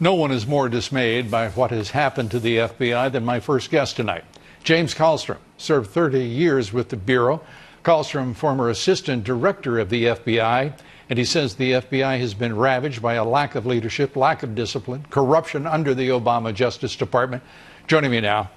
No one is more dismayed by what has happened to the FBI than my first guest tonight. James Kallstrom served 30 years with the Bureau. Kallstrom, former assistant director of the FBI, and he says the FBI has been ravaged by a lack of leadership, lack of discipline, corruption under the Obama Justice Department. Joining me now,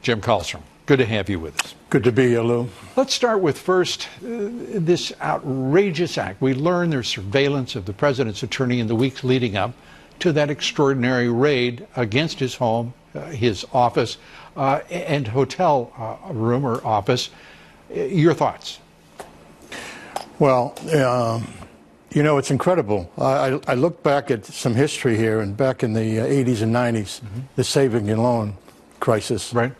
Jim Kallstrom. Good to have you with us. Good to be here, Lou. Let's start with first this outrageous act. We learned there's surveillance of the president's attorney in the weeks leading up to that extraordinary raid against his home, his office, and hotel room or office. Your thoughts? Well, you know, it's incredible. I look back at some history here, and back in the 80s and 90s, the saving and loan crisis, right?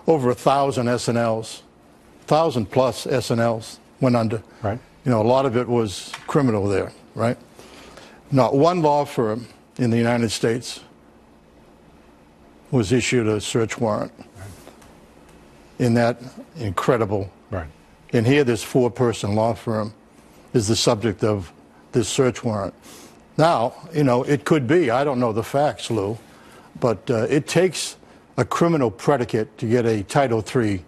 Over 1,000 SNLs, 1,000 plus SNLs went under. Right. You know, a lot of it was criminal there, right? Not one law firm in the United States was issued a search warrant in that incredible. Right. And here, this four-person law firm is the subject of this search warrant. Now, you know, it could be, I don't know the facts, Lou, but it takes a criminal predicate to get a Title III,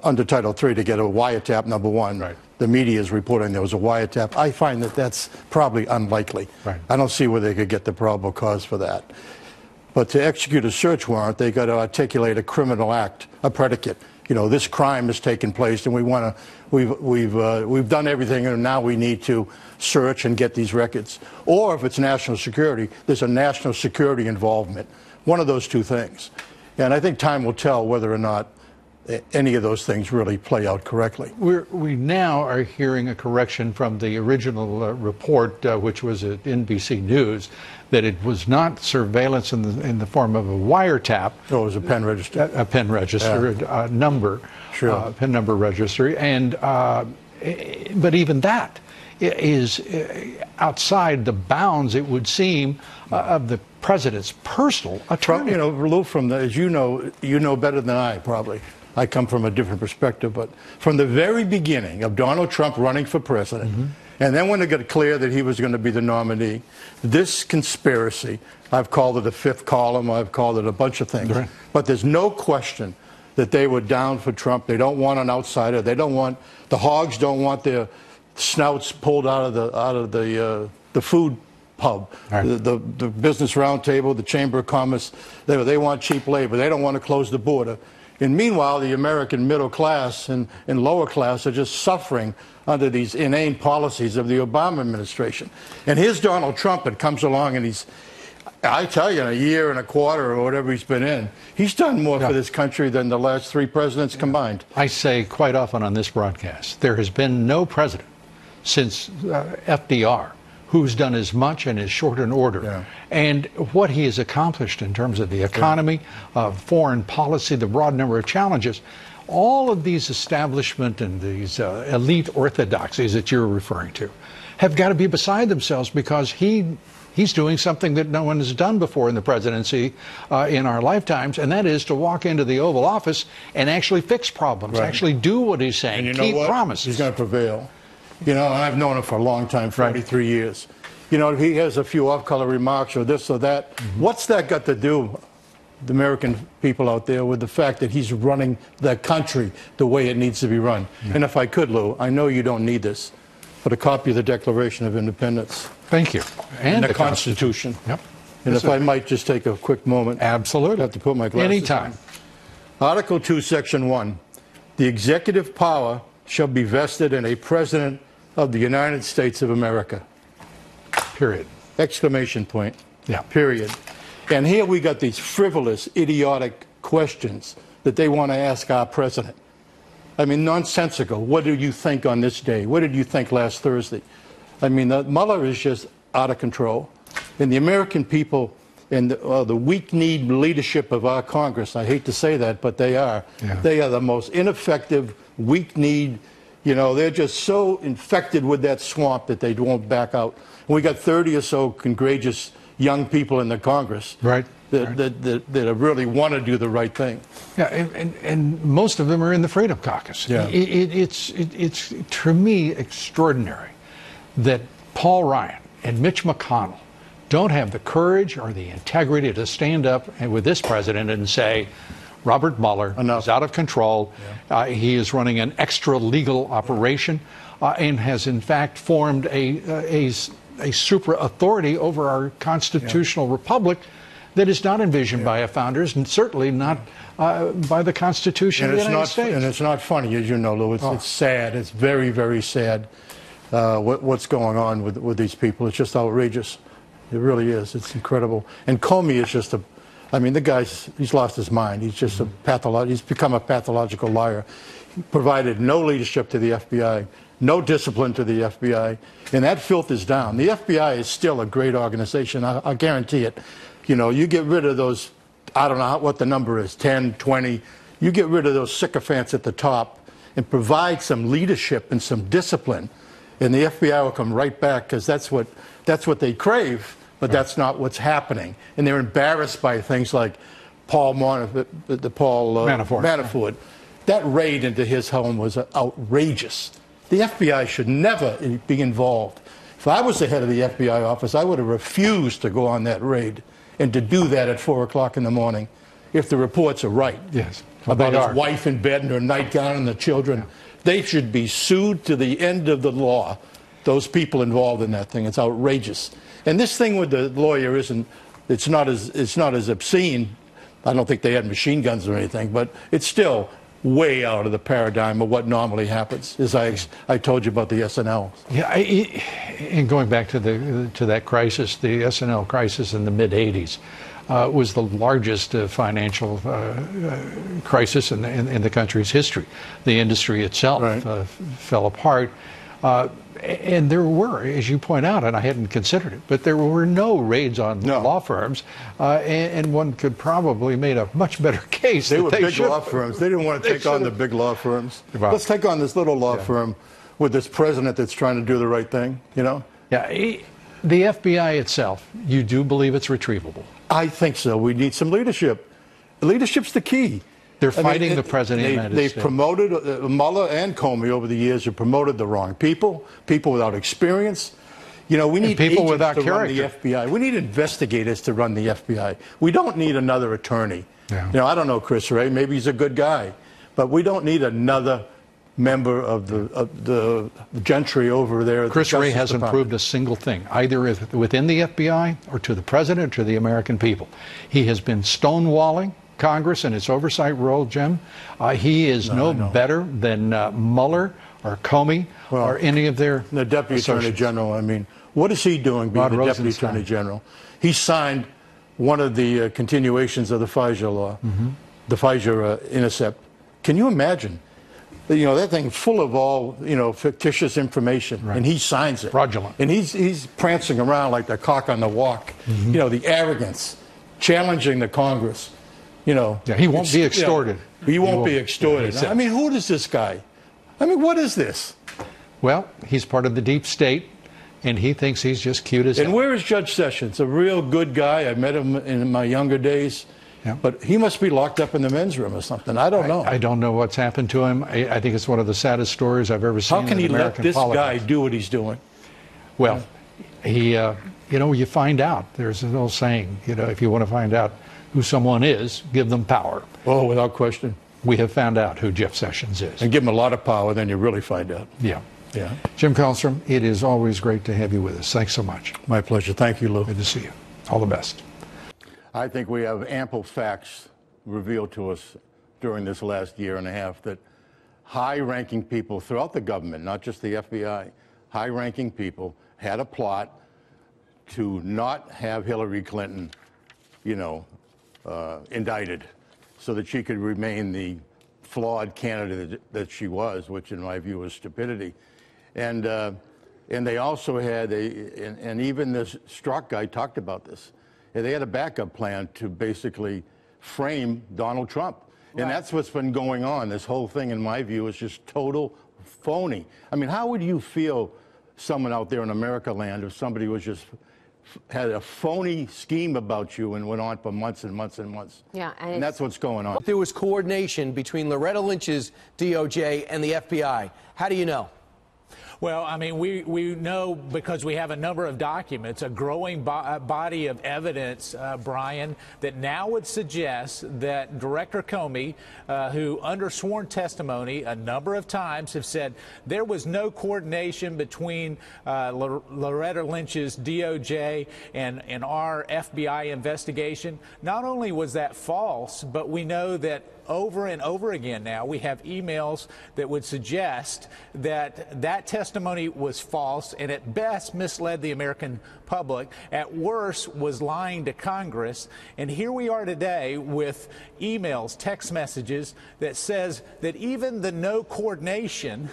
under Title III, to get a wiretap, number one. Right. The media is reporting there was a wiretap. I find that that's probably unlikely. Right. I don't see where they could get the probable cause for that. But to execute a search warrant, they got to articulate a criminal act, a predicate. You know, this crime has taken place, and we want to. We've done everything, and now we need to search and get these records. Or if it's national security, there's a national security involvement. One of those two things. And I think time will tell whether or not any of those things really play out correctly. We now are hearing a correction from the original report, which was at NBC News, that it was not surveillance in the form of a wiretap. Oh, it was a pen register. A pen register, yeah. Number, sure. Pen number registry. And, but even that is outside the bounds, it would seem, of the president's personal attorney. You know, Lou, as you know better than I probably. I come from a different perspective, but from the very beginning of Donald Trump running for president, and then when it got clear that he was going to be the nominee, this conspiracy, I've called it a fifth column, I've called it a bunch of things, right. But there's no question that they were down for Trump. They don't want an outsider. They don't want, the hogs don't want their snouts pulled out of the food pub, right. the Business Roundtable, the Chamber of Commerce. They want cheap labor. They don't want to close the border. And meanwhile, the American middle class and lower class are just suffering under these inane policies of the Obama administration. And here's Donald Trump that comes along, and I tell you, in a year and a quarter or whatever he's been in, he's done more for this country than the last three presidents combined. I say quite often on this broadcast, there has been no president since FDR who's done as much in as short an order. Yeah. And what he has accomplished in terms of the economy, foreign policy, the broad number of challenges, all of these establishment and these elite orthodoxies that you're referring to have got to be beside themselves, because he's doing something that no one has done before in the presidency in our lifetimes, and that is to walk into the Oval Office and actually fix problems, right. Actually do what he's saying, and keep promises. He's going to prevail. You know, I've known him for a long time, 43 years. You know, he has a few off-color remarks or this or that. What's that got to do, the American people out there, with the fact that he's running the country the way it needs to be run? Yeah. And if I could, Lou, I know you don't need this, but a copy of the Declaration of Independence. Thank you. And the Constitution. Yep. And if I might just take a quick moment. Absolutely. I have to put my glasses Anytime. on. Article 2, Section 1. The executive power shall be vested in a president of the United States of America. Period. Exclamation point. Yeah. Period. And here we got these frivolous, idiotic questions that they want to ask our president. I mean, nonsensical. What did you think on this day? What did you think last Thursday? I mean, Mueller is just out of control. And the American people and the weak-kneed leadership of our Congress, I hate to say that, but they are. Yeah. They are the most ineffective, weak-kneed. You know, they're just so infected with that swamp that they won't back out. And we got 30 or so courageous young people in the Congress, right, that really want to do the right thing. Yeah, and most of them are in the Freedom Caucus. Yeah. It's to me extraordinary that Paul Ryan and Mitch McConnell don't have the courage or the integrity to stand up with this president and say, Robert Mueller is out of control. Yeah. He is running an extra legal operation and has in fact formed a super authority over our constitutional republic that is not envisioned by our founders, and certainly not by the Constitution of the United States. And it's not funny, as you know, Lou. It's sad. It's very, very sad what's going on with these people. It's just outrageous. It really is. It's incredible. And Comey is just I mean, the guy's, he's lost his mind. He's just he's become a pathological liar. He provided no leadership to the FBI, no discipline to the FBI, and that filth is down. The FBI is still a great organization. I guarantee it. You know, you get rid of those, I don't know what the number is, 10, 20. You get rid of those sycophants at the top and provide some leadership and some discipline, and the FBI will come right back, because that's what they crave, but that's not what's happening. And they're embarrassed by things like Paul Manafort. That raid into his home was outrageous. The FBI should never be involved. If I was the head of the FBI office, I would have refused to go on that raid and to do that at 4 o'clock in the morning, if the reports are right. Yes. About his wife in bed and her nightgown and the children. Yeah. They should be sued to the end of the law, those people involved in that thing. It's outrageous. And this thing with the lawyer it's not as obscene. I don't think they had machine guns or anything, but it's still way out of the paradigm of what normally happens, as I told you about the SNL. Yeah, and going back to that crisis, the SNL crisis in the mid-'80s was the largest financial crisis in the country's history. The industry itself fell apart. And there were, as you point out, and I hadn't considered it, but there were no raids on law firms, and one could probably make a much better case. They were big law firms. They didn't want to take on the big law firms. Wow. Let's take on this little law firm with this president that's trying to do the right thing, you know? Yeah, the FBI itself, you do believe it's retrievable? I think so. We need some leadership. Leadership's the key. They're fighting the president of the United States. They've promoted, Mueller and Comey over the years have promoted the wrong people without experience. You know, we need people without run the FBI. We need investigators to run the FBI. We don't need another attorney. Yeah. You know, I don't know Chris Wray. Maybe he's a good guy. But we don't need another member of the gentry over there. Chris Wray hasn't proved a single thing, either within the FBI or to the president or to the American people. He has been stonewalling Congress and its oversight role, Jim. He is no better than Mueller or Comey or any of their The Deputy Attorney General, I mean, what is he doing being the Deputy Attorney General? He signed one of the continuations of the FISA law, the FISA intercept. Can you imagine? You know, that thing full of all, you know, fictitious information, and he signs it. Fraudulent. And he's prancing around like the cock on the walk. You know, the arrogance, challenging the Congress. You know, he won't be extorted. You know, he won't be extorted. I mean, who is this guy? I mean, what is this? Well, he's part of the deep state, and he thinks he's just cute as hell. And where is Judge Sessions? A real good guy. I met him in my younger days. Yeah. But he must be locked up in the men's room or something. I don't know. I don't know what's happened to him. I think it's one of the saddest stories I've ever seen. How can he let this guy do what he's doing? Well, he, you know, you find out. There's an old saying, you know, if you want to find out who someone is, give them power. Oh, without question. We have found out who Jeff Sessions is. And give him a lot of power, then you really find out. Yeah. Yeah. Jim Kallstrom, it is always great to have you with us. Thanks so much. My pleasure. Thank you, Lou. Good to see you. All the best. I think we have ample facts revealed to us during this last year and a half that high-ranking people throughout the government, not just the FBI, high-ranking people had a plot to not have Hillary Clinton, you know, indicted so that she could remain the flawed candidate that she was, which in my view was stupidity. And they also had and even this Strzok guy talked about this. They had a backup plan to basically frame Donald Trump. And that's what's been going on. This whole thing, in my view, is just total phony. I mean, how would you feel, someone out there in America land, if somebody was just had a phony scheme about you and went on for months and months and months? Yeah, and that's what's going on. There was coordination between Loretta Lynch's DOJ and the FBI. How do you know? Well, I mean, we know because we have a number of documents, a growing body of evidence, Brian, that now would suggest that Director Comey, who under sworn testimony a number of times have said there was no coordination between Loretta Lynch's DOJ and our FBI investigation. Not only was that false, but we know that over and over again now we have emails that would suggest that that testimony was false and at best misled the American public, at worst was lying to Congress. And here we are today with emails, text messages that says that even the no coordination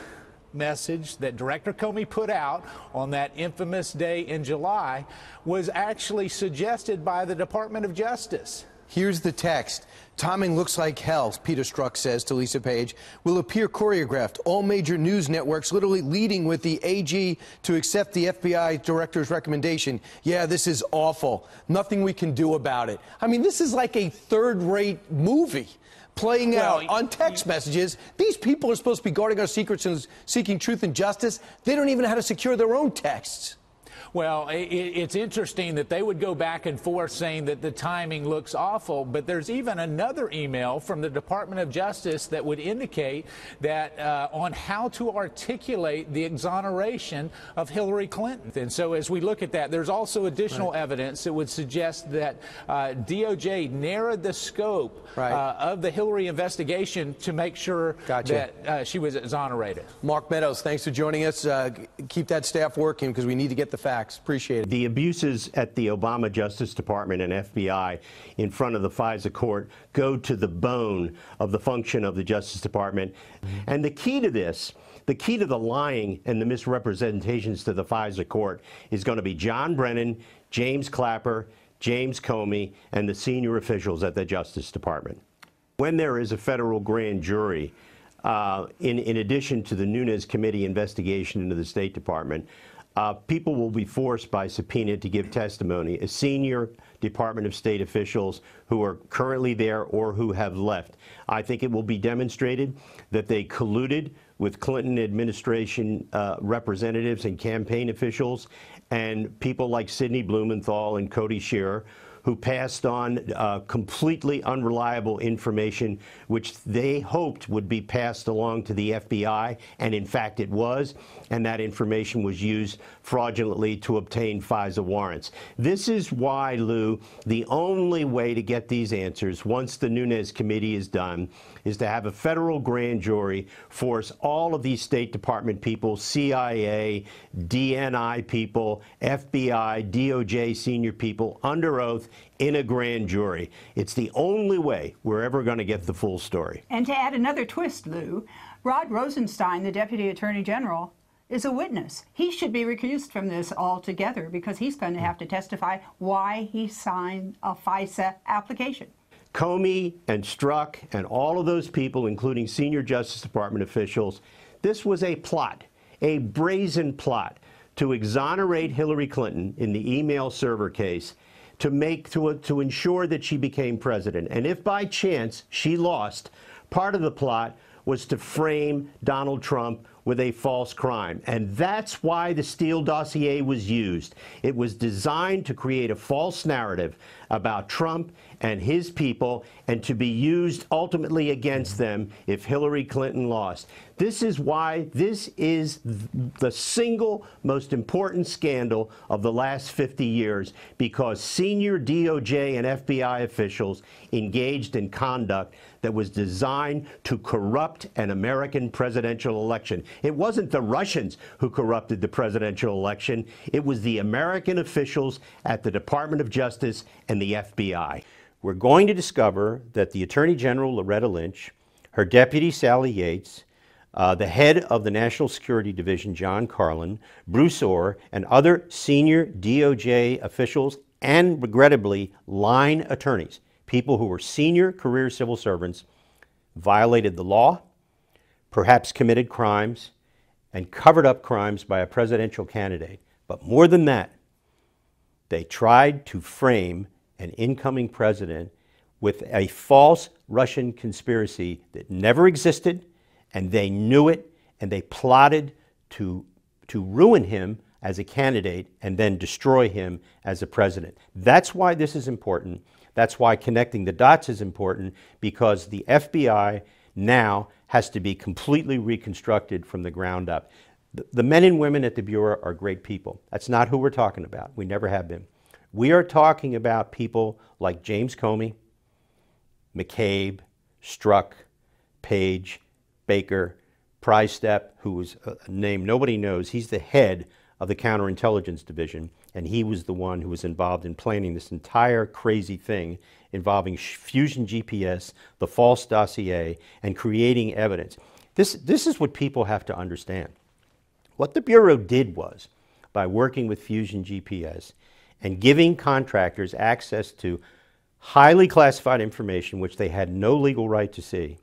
message that Director Comey put out on that infamous day in July was actually suggested by the Department of Justice. Here's the text. Timing looks like hell, Peter Strzok says to Lisa Page. Will appear choreographed. All major news networks literally leading with the AG to accept the FBI director's recommendation. Yeah, this is awful. Nothing we can do about it. I mean, this is like a third-rate movie playing out on text messages. These people are supposed to be guarding our secrets and seeking truth and justice. They don't even know how to secure their own texts. Well, it's interesting that they would go back and forth saying that the timing looks awful, but there's even another email from the Department of Justice that would indicate that on how to articulate the exoneration of Hillary Clinton. And so as we look at that, there's also additional evidence that would suggest that DOJ narrowed the scope of the Hillary investigation to make sure that she was exonerated. Mark Meadows, thanks for joining us. Keep that staff working because we need to get the facts. Appreciate it. The abuses at the Obama Justice Department and FBI in front of the FISA court go to the bone of the function of the Justice Department. And the key to this, the key to the lying and the misrepresentations to the FISA court is going to be John Brennan, James Clapper, James Comey, and the senior officials at the Justice Department. When there is a federal grand jury, in addition to the Nunes Committee investigation into the State Department, people will be forced by subpoena to give testimony as senior Department of State officials who are currently there or who have left. I think it will be demonstrated that they colluded with Clinton administration representatives and campaign officials and people like Sidney Blumenthal and Cody Shearer, who passed on completely unreliable information which they hoped would be passed along to the FBI, and in fact it was, and that information was used fraudulently to obtain FISA warrants. This is why, Lou, the only way to get these answers, once the Nunes Committee is done, is to have a federal grand jury force all of these State Department people, CIA, DNI people, FBI, DOJ senior people, under oath in a grand jury. It's the only way we're ever going to get the full story. And to add another twist, Lou, Rod Rosenstein, the Deputy Attorney General, is a witness. He should be recused from this altogether because he's going to have to testify why he signed a FISA application. Comey and Strzok and all of those people, including senior Justice Department officials, this was a plot, a brazen plot to exonerate Hillary Clinton in the email server case, to ensure that she became president. And if by chance she lost, part of the plot was to frame Donald Trump with a false crime. And that's why the Steele dossier was used. It was designed to create a false narrative about Trump and his people and to be used ultimately against them if Hillary Clinton lost. This is why this is the single most important scandal of the last 50 years, because senior DOJ and FBI officials engaged in conduct that was designed to corrupt an American presidential election. It wasn't the Russians who corrupted the presidential election. It was the American officials at the Department of Justice and the FBI. We're going to discover that the Attorney General, Loretta Lynch, her deputy, Sally Yates, the head of the National Security Division, John Carlin, Bruce Orr, and other senior DOJ officials, and regrettably, line attorneys, people who were senior career civil servants, violated the law, perhaps committed crimes, and covered up crimes by a presidential candidate. But more than that, they tried to frame an incoming president with a false Russian conspiracy that never existed, and they knew it, and they plotted to to ruin him as a candidate and then destroy him as a president. That's why this is important. That's why connecting the dots is important, because the FBI now has to be completely reconstructed from the ground up. The men and women at the Bureau are great people. That's not who we're talking about. We never have been. We are talking about people like James Comey, McCabe, Strzok, Page, Baker, Prystep, who was a name nobody knows. He's the head of the counterintelligence division, and he was the one who was involved in planning this entire crazy thing involving Fusion GPS, the false dossier, and creating evidence. This is what people have to understand. What the Bureau did was, by working with Fusion GPS and giving contractors access to highly classified information which they had no legal right to see,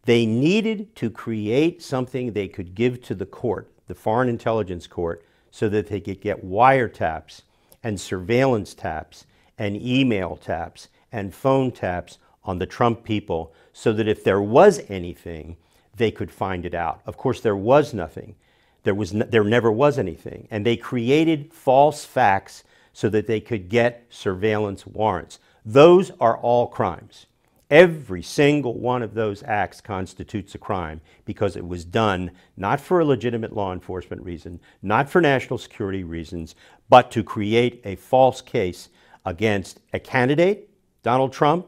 they needed to create something they could give to the court, the Foreign Intelligence Court, so that they could get wiretaps and surveillance taps and email taps and phone taps on the Trump people, so that if there was anything, they could find it out. Of course, there was nothing. There never was anything. And they created false facts so that they could get surveillance warrants. Those are all crimes. Every single one of those acts constitutes a crime because it was done not for a legitimate law enforcement reason, not for national security reasons, but to create a false case against a candidate, Donald Trump,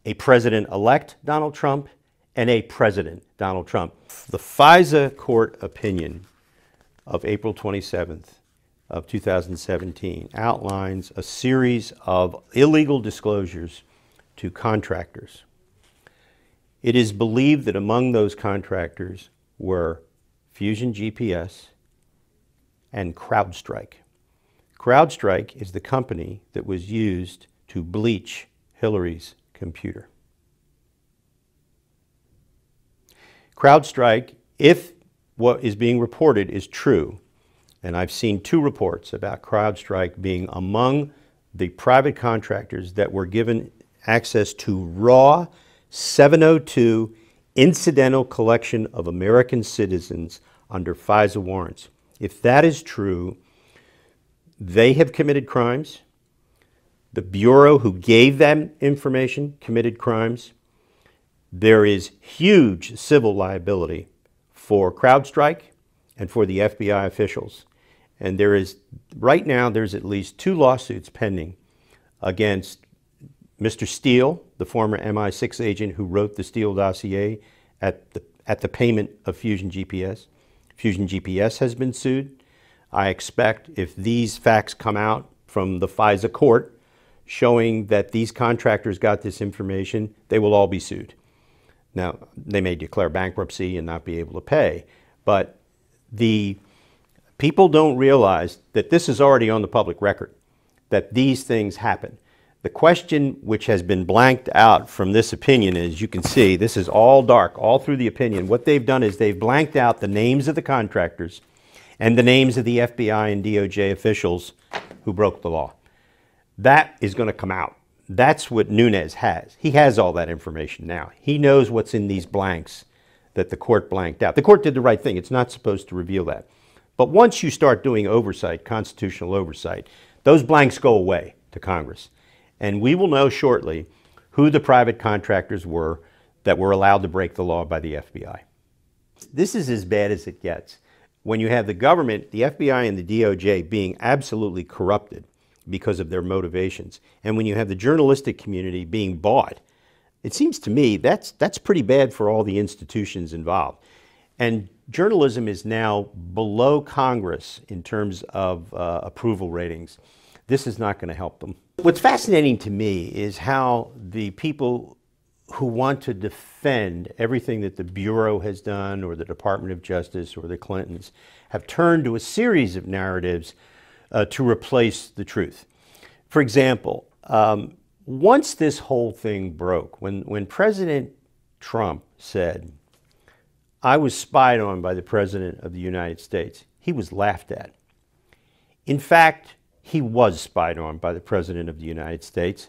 a president-elect, Donald Trump, and a president, Donald Trump. The FISA court opinion of April 27th of 2017 outlines a series of illegal disclosures to contractors. It is believed that among those contractors were Fusion GPS and CrowdStrike. CrowdStrike is the company that was used to bleach Hillary's computer. CrowdStrike, if what is being reported is true, and I've seen 2 reports about CrowdStrike being among the private contractors that were given access to raw 702 incidental collection of American citizens under FISA warrants. If that is true, they have committed crimes. The Bureau who gave them information committed crimes. There is huge civil liability for CrowdStrike and for the FBI officials. And right now, there's at least 2 lawsuits pending against Mr. Steele, the former MI6 agent who wrote the Steele dossier at the payment of Fusion GPS. Fusion GPS has been sued. I expect if these facts come out from the FISA court showing that these contractors got this information, they will all be sued. Now, they may declare bankruptcy and not be able to pay, but the people don't realize that this is already on the public record, that these things happen. The question which has been blanked out from this opinion is, you can see, this is all dark, all through the opinion. What they've done is they've blanked out the names of the contractors and the names of the FBI and DOJ officials who broke the law. That is going to come out. That's what Nunes has. He has all that information now. He knows what's in these blanks that the court blanked out. The court did the right thing. It's not supposed to reveal that. But once you start doing oversight, constitutional oversight, those blanks go away to Congress. And we will know shortly who the private contractors were that were allowed to break the law by the FBI. This is as bad as it gets. When you have the government, the FBI and the DOJ being absolutely corrupted because of their motivations, and when you have the journalistic community being bought, it seems to me that's pretty bad for all the institutions involved. And journalism is now below Congress in terms of approval ratings. This is not going to help them. What's fascinating to me is how the people who want to defend everything that the Bureau has done, or the Department of Justice, or the Clintons, have turned to a series of narratives to replace the truth. For example, once this whole thing broke, when President Trump said, "I was spied on by the President of the United States," he was laughed at. In fact, he was spied on by the President of the United States,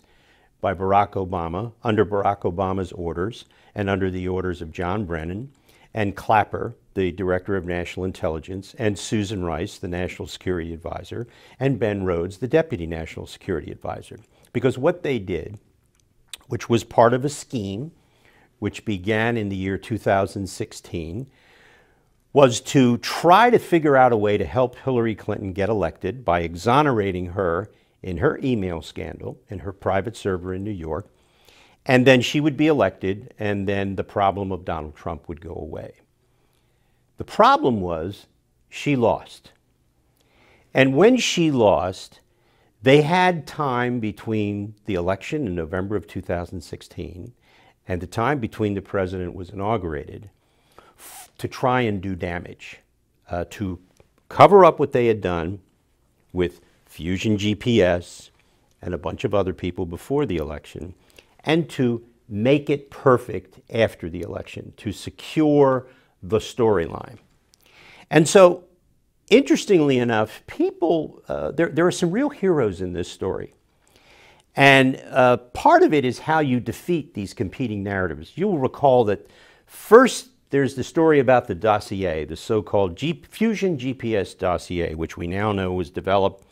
by Barack Obama, under Barack Obama's orders, and under the orders of John Brennan and Clapper, the Director of National Intelligence, and Susan Rice, the National Security Advisor, and Ben Rhodes, the Deputy National Security Advisor. Because what they did, which was part of a scheme which began in the year 2016, was to try to figure out a way to help Hillary Clinton get elected by exonerating her in her email scandal in her private server in New York, and then she would be elected, and then the problem of Donald Trump would go away. The problem was she lost. And when she lost, they had time between the election in November of 2016 and the time between the president was inaugurated to try and do damage, to cover up what they had done with Fusion GPS and a bunch of other people before the election, and to make it perfect after the election, to secure the storyline. And so, interestingly enough, people, there are some real heroes in this story. And part of it is how you defeat these competing narratives. You'll recall that first there's the story about the dossier, the so-called Fusion GPS dossier, which we now know was developed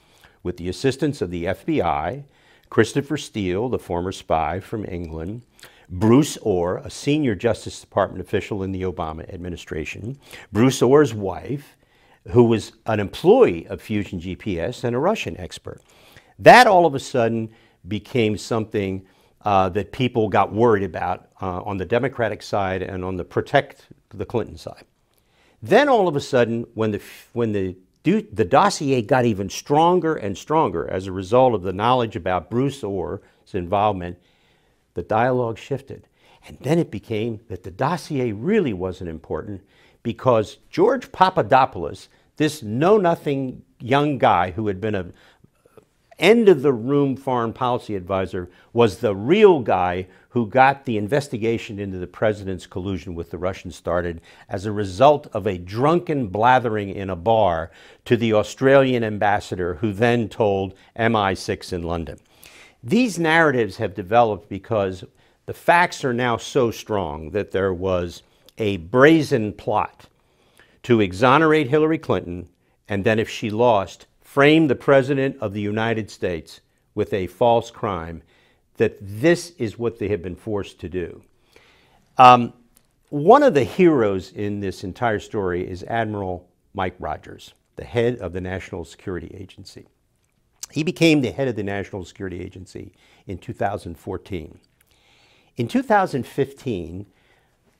with the assistance of the FBI, Christopher Steele, the former spy from England, Bruce Orr, a senior Justice Department official in the Obama administration, Bruce Orr's wife, who was an employee of Fusion GPS and a Russian expert. That all of a sudden became something that people got worried about on the Democratic side and on the protect the Clinton side. Then all of a sudden, when the dossier got even stronger and stronger as a result of the knowledge about Bruce Orr's involvement, the dialogue shifted. And then it became that the dossier really wasn't important because George Papadopoulos, this know-nothing young guy who had been a end-of-the-room foreign policy advisor, was the real guy who got the investigation into the president's collusion with the Russians started as a result of a drunken blathering in a bar to the Australian ambassador, who then told MI6 in London. These narratives have developed because the facts are now so strong that there was a brazen plot to exonerate Hillary Clinton, and then if she lost, frame the President of the United States with a false crime, that this is what they have been forced to do. One of the heroes in this entire story is Admiral Mike Rogers, the head of the National Security Agency. He became the head of the National Security Agency in 2014. In 2015,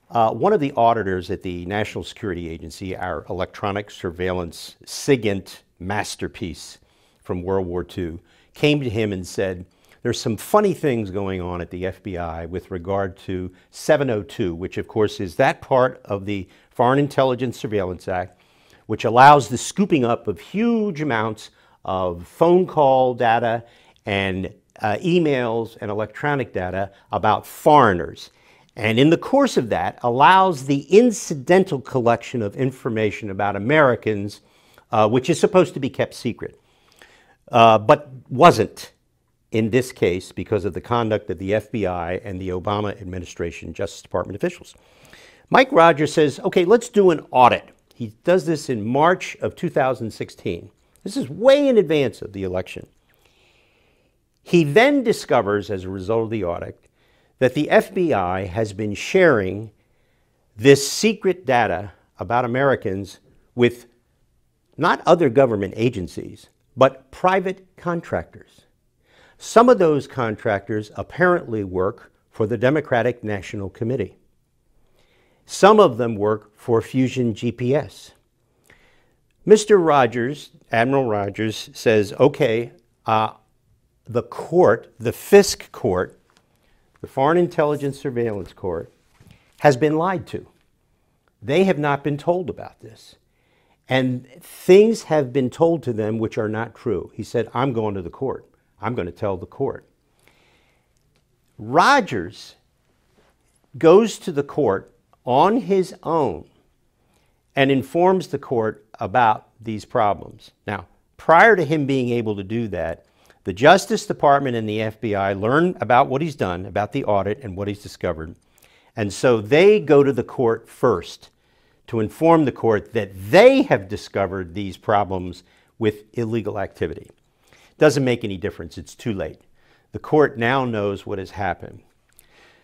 one of the auditors at the National Security Agency, our electronic surveillance SIGINT masterpiece from World War II, came to him and said, there's some funny things going on at the FBI with regard to 702, which of course is that part of the Foreign Intelligence Surveillance Act, which allows the scooping up of huge amounts of phone call data and emails and electronic data about foreigners. And in the course of that, allows the incidental collection of information about Americans, which is supposed to be kept secret, but wasn't in this case because of the conduct of the FBI and the Obama administration Justice Department officials. Mike Rogers says, okay, let's do an audit. He does this in March of 2016. This is way in advance of the election. He then discovers, as a result of the audit, that the FBI has been sharing this secret data about Americans with not other government agencies, but private contractors. Some of those contractors apparently work for the Democratic National Committee. Some of them work for Fusion GPS. Mr. Rogers, Admiral Rogers, says, okay, the court, the FISC court, the Foreign Intelligence Surveillance Court, has been lied to. They have not been told about this. And things have been told to them which are not true. He said, I'm going to the court. I'm going to tell the court. Rogers goes to the court on his own and informs the court about these problems. Now, prior to him being able to do that, the Justice Department and the FBI learn about what he's done, about the audit and what he's discovered. And so they go to the court first to inform the court that they have discovered these problems with illegal activity. Doesn't make any difference. It's too late. The court now knows what has happened.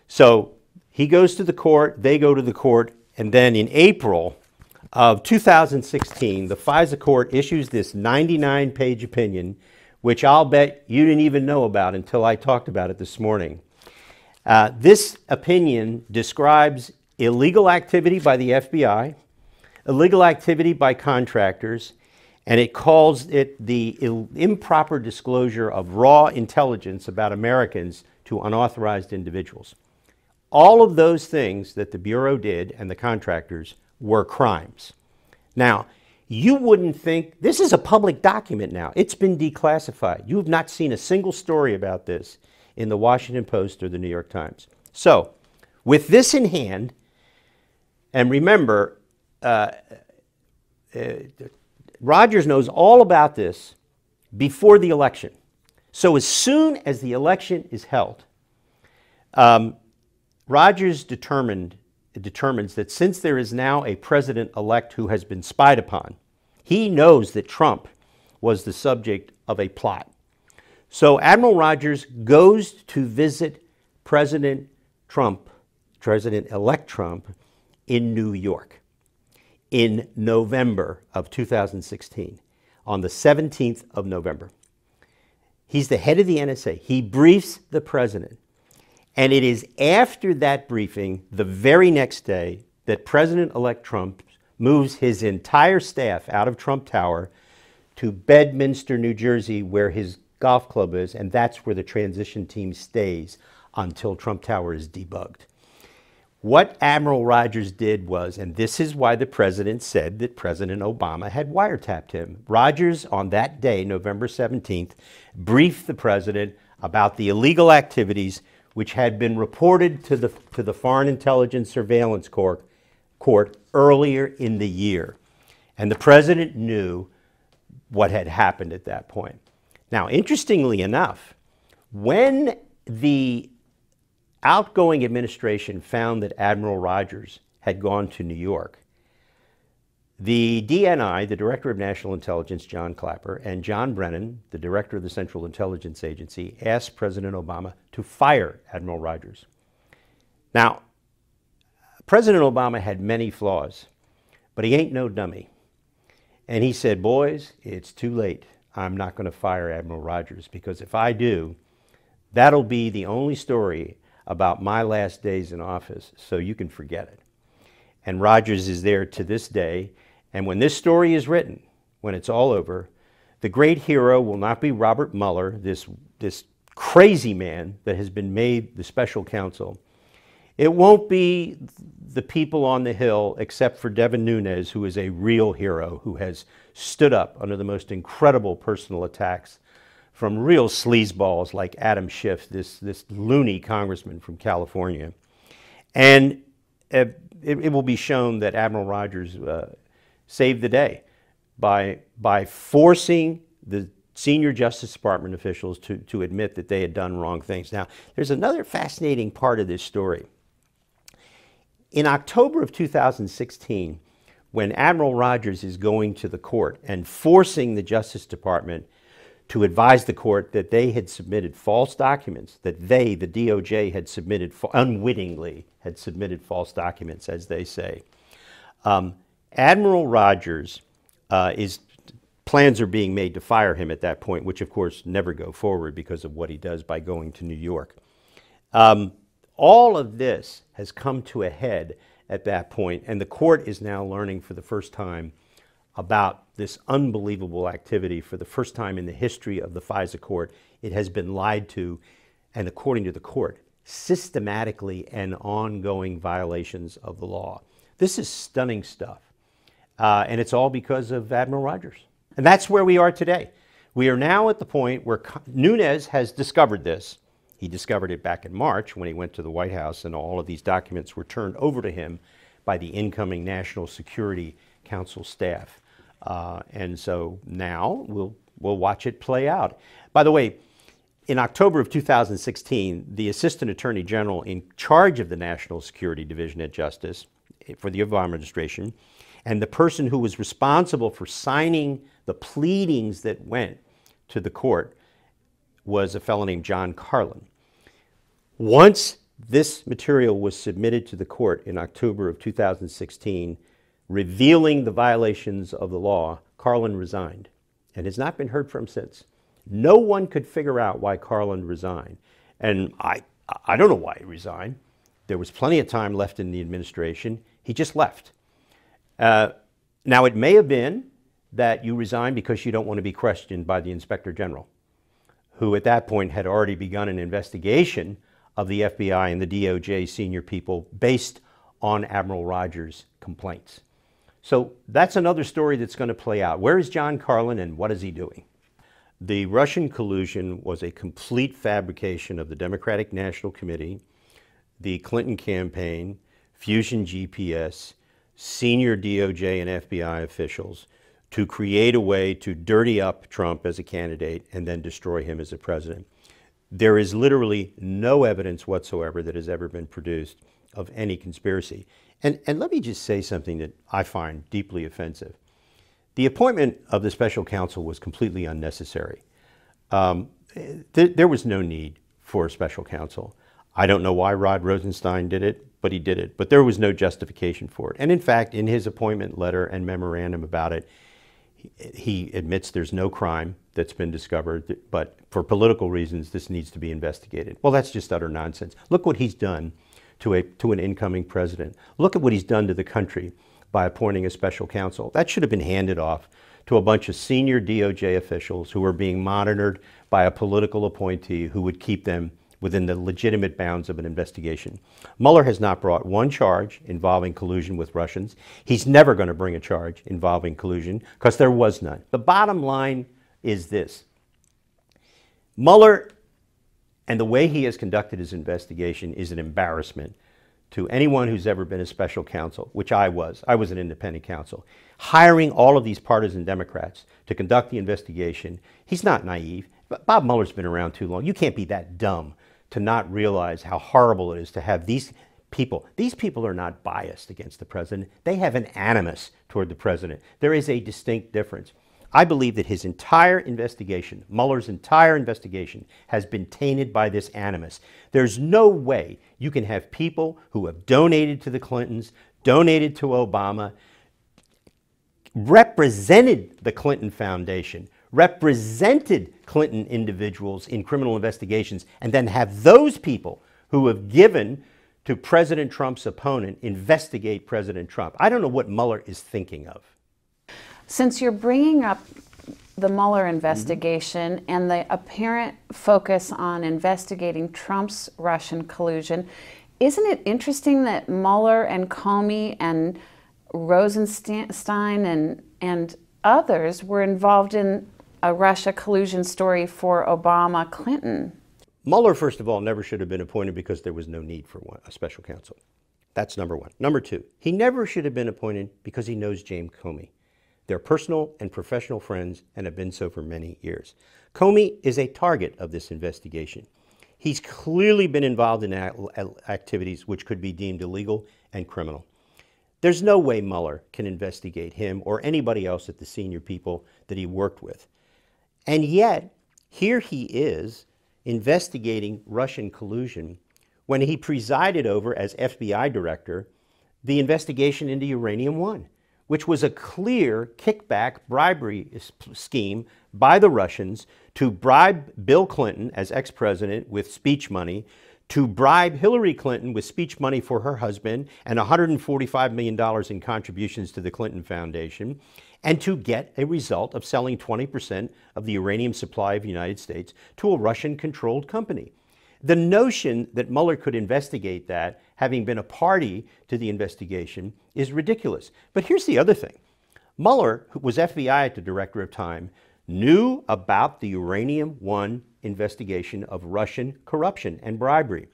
So he goes to the court, they go to the court, and then in April of 2016, the FISA court issues this 99-page opinion, which I'll bet you didn't even know about until I talked about it this morning. This opinion describes illegal activity by the FBI, illegal activity by contractors, and it calls it the improper disclosure of raw intelligence about Americans to unauthorized individuals. All of those things that the Bureau did and the contractors were crimes. Now, you wouldn't think, this is a public document now. It's been declassified. You have not seen a single story about this in the Washington Post or the New York Times. So, with this in hand, and remember, Rogers knows all about this before the election. So as soon as the election is held, Rogers determines that since there is now a president-elect who has been spied upon, he knows that Trump was the subject of a plot. So Admiral Rogers goes to visit President-elect Trump in New York in November of 2016, on the 17th of November. He's the head of the NSA. He briefs the president. And it is after that briefing, the very next day, that President-elect Trump moves his entire staff out of Trump Tower to Bedminster, New Jersey, where his golf club is, and that's where the transition team stays until Trump Tower is debugged. What Admiral Rogers did was, and this is why the president said that President Obama had wiretapped him. Rogers, on that day, November 17th, briefed the president about the illegal activities which had been reported to the Foreign Intelligence Surveillance Court earlier in the year. And the president knew what had happened at that point. Now, interestingly enough, when the outgoing administration found that Admiral Rogers had gone to New York, the DNI, the Director of National Intelligence, John Clapper, and John Brennan, the Director of the Central Intelligence Agency, asked President Obama to fire Admiral Rogers. Now, President Obama had many flaws, but he ain't no dummy. And he said, boys, it's too late. I'm not going to fire Admiral Rogers, because if I do, that'll be the only story about my last days in office, so you can forget it. And Rogers is there to this day, and when this story is written, when it's all over, the great hero will not be Robert Mueller, this crazy man that has been made the special counsel. It won't be the people on the Hill, except for Devin Nunes, who is a real hero, who has stood up under the most incredible personal attacks from real sleazeballs like Adam Schiff, this loony congressman from California. And it will be shown that Admiral Rogers saved the day by forcing the senior Justice Department officials to admit that they had done wrong things. Now, there's another fascinating part of this story. In October of 2016, when Admiral Rogers is going to the court and forcing the Justice Department to advise the court that they had submitted false documents, that they, the DOJ, had submitted, unwittingly had submitted false documents, as they say. Admiral Rogers, plans are being made to fire him at that point, which of course never go forward because of what he does by going to New York. All of this has come to a head at that point, and the court is now learning for the first time about this unbelievable activity. For the first time in the history of the FISA court, it has been lied to, and according to the court, systematically and ongoing violations of the law. This is stunning stuff, and it's all because of Admiral Rogers. And that's where we are today. We are now at the point where Nunes has discovered this. He discovered it back in March when he went to the White House, and all of these documents were turned over to him by the incoming National Security Council staff. And so now we'll watch it play out. By the way, in October of 2016, the Assistant Attorney General in charge of the National Security Division at Justice, for the Obama administration, and the person who was responsible for signing the pleadings that went to the court was a fellow named John Carlin. Once this material was submitted to the court in October of 2016, revealing the violations of the law, Carlin resigned and has not been heard from since. No one could figure out why Carlin resigned. And I don't know why he resigned. There was plenty of time left in the administration. He just left. Now, it may have been that you resigned because you don't want to be questioned by the Inspector General, who at that point had already begun an investigation of the FBI and the DOJ senior people based on Admiral Rogers' complaints. So that's another story that's going to play out. Where is John Carlin and what is he doing? The Russian collusion was a complete fabrication of the Democratic National Committee, the Clinton campaign, Fusion GPS, senior DOJ and FBI officials to create a way to dirty up Trump as a candidate and then destroy him as a president. There is literally no evidence whatsoever that has ever been produced of any conspiracy. And let me just say something that I find deeply offensive. The appointment of the special counsel was completely unnecessary. There was no need for a special counsel. I don't know why Rod Rosenstein did it, but he did it. But there was no justification for it. And in fact, in his appointment letter and memorandum about it, he admits there's no crime that's been discovered, but for political reasons, this needs to be investigated. Well, that's just utter nonsense. Look what he's done to an incoming president. Look at what he's done to the country by appointing a special counsel. That should have been handed off to a bunch of senior DOJ officials who were being monitored by a political appointee who would keep them within the legitimate bounds of an investigation. Mueller has not brought one charge involving collusion with Russians. He's never going to bring a charge involving collusion because there was none. The bottom line is this. Mueller and the way he has conducted his investigation is an embarrassment to anyone who's ever been a special counsel, which I was. I was an independent counsel. Hiring all of these partisan Democrats to conduct the investigation, he's not naive. Bob Mueller's been around too long. You can't be that dumb to not realize how horrible it is to have these people. These people are not biased against the president. They have an animus toward the president. There is a distinct difference. I believe that his entire investigation, Mueller's entire investigation, has been tainted by this animus. There's no way you can have people who have donated to the Clintons, donated to Obama, represented the Clinton Foundation, represented Clinton individuals in criminal investigations, and then have those people who have given to President Trump's opponent investigate President Trump. I don't know what Mueller is thinking of. Since you're bringing up the Mueller investigation and the apparent focus on investigating Trump's Russian collusion, isn't it interesting that Mueller and Comey and Rosenstein and others were involved in a Russia collusion story for Obama Clinton? Mueller, first of all, never should have been appointed because there was no need for a special counsel. That's number one. Number two, he never should have been appointed because he knows James Comey. They're personal and professional friends and have been so for many years. Comey is a target of this investigation. He's clearly been involved in activities which could be deemed illegal and criminal. There's no way Mueller can investigate him or anybody else at the senior people that he worked with. And yet, here he is investigating Russian collusion when he presided over, as FBI director, the investigation into Uranium One, which was a clear kickback bribery scheme by the Russians to bribe Bill Clinton as ex-president with speech money, to bribe Hillary Clinton with speech money for her husband and $145 million in contributions to the Clinton Foundation, and to get a result of selling 20% of the uranium supply of the United States to a Russian-controlled company. The notion that Mueller could investigate that, having been a party to the investigation, is ridiculous. But here's the other thing. Mueller, who was FBI director at the time, knew about the Uranium One investigation of Russian corruption and bribery.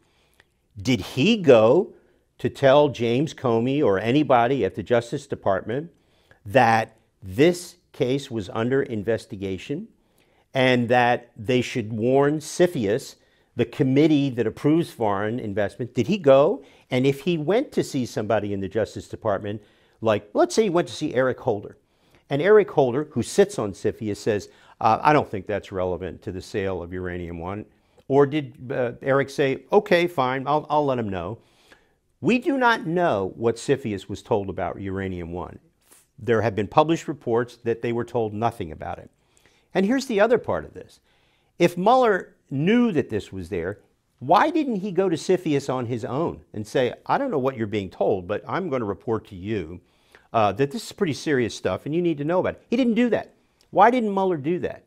Did he go to tell James Comey or anybody at the Justice Department that this case was under investigation and that they should warn CFIUS the committee that approves foreign investment, did he go? And if he went to see somebody in the Justice Department, like, let's say he went to see Eric Holder, and Eric Holder, who sits on CFIUS, says, I don't think that's relevant to the sale of Uranium-1. Or did Eric say, okay, fine, I'll let him know. We do not know what CFIUS was told about Uranium-1. There have been published reports that they were told nothing about it. And here's the other part of this. If Mueller knew that this was there, why didn't he go to CFIUS on his own and say, I don't know what you're being told, but I'm going to report to you that this is pretty serious stuff and you need to know about it. He didn't do that. Why didn't Mueller do that?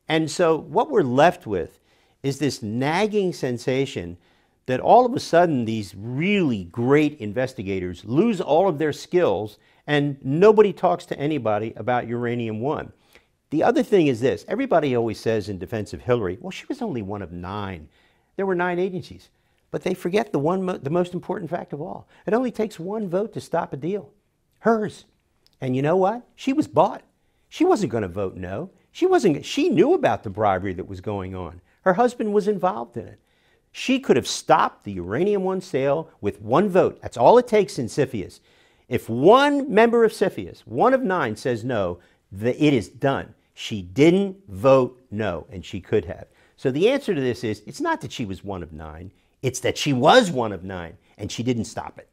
And so what we're left with is this nagging sensation that all of a sudden these really great investigators lose all of their skills and nobody talks to anybody about Uranium-1. The other thing is this. Everybody always says in defense of Hillary, well, she was only one of 9. There were 9 agencies. But they forget the most important fact of all. It only takes one vote to stop a deal. Hers. And you know what? She was bought. She wasn't going to vote no. She knew about the bribery that was going on. Her husband was involved in it. She could have stopped the Uranium-1 sale with one vote. That's all it takes in CFIUS. If one member of CFIUS, 1 of 9, says no, it is done. She didn't vote no, and she could have. So the answer to this is, it's not that she was 1 of 9, it's that she was 1 of 9, and she didn't stop it.